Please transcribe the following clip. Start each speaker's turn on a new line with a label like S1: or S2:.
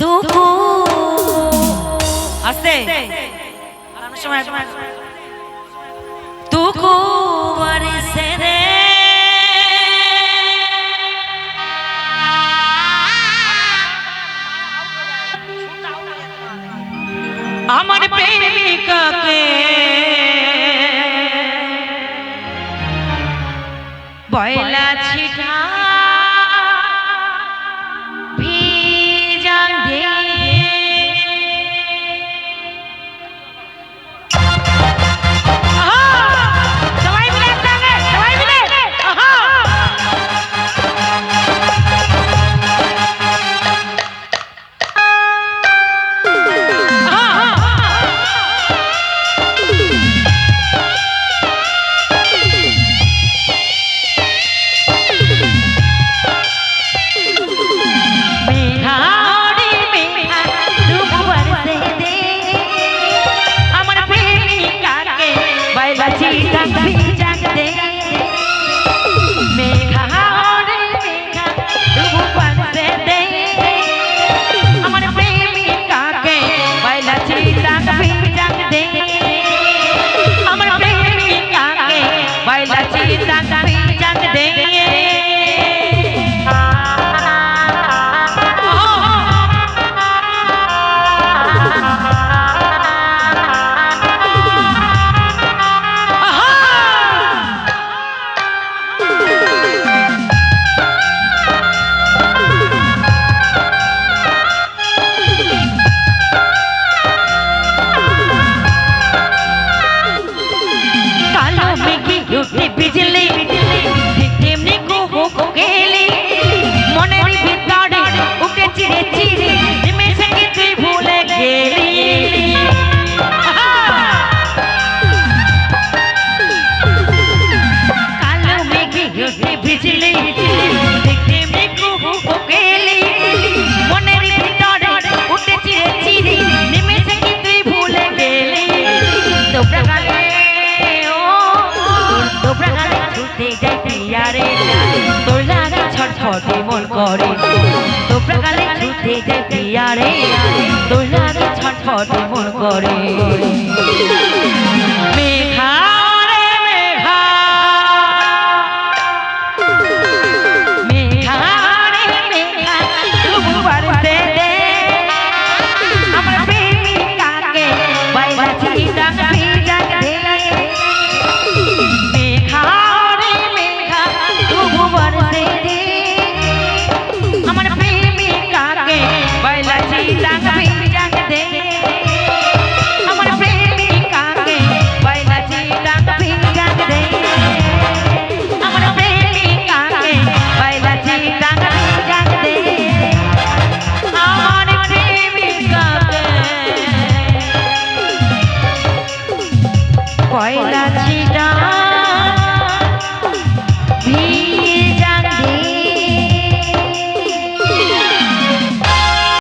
S1: দুঃখু আস্তে সময় দুঃখু বরসে রে আমার প্রেমিকাকে বয়লা ছিটা ভিজা দে সবাই মিলে একসঙ্গে সবাই মিলে बिजली तेमनी को हो गेली मनेर भितरे ओके चिरे चिरे निमेषे के तुई भूले गेली कालो मेघे उठे बिजली तेमनी को हो गेली मनेर भितरे ओके चिरे चिरे निमेषे के तुई भूले गेली तो प्रकाले यारे তোর লাগা ছটফটে মন করে তো প্রকালে ছুটে যাই প্রিয়ারে তোর লাগা ছটফটে মন করে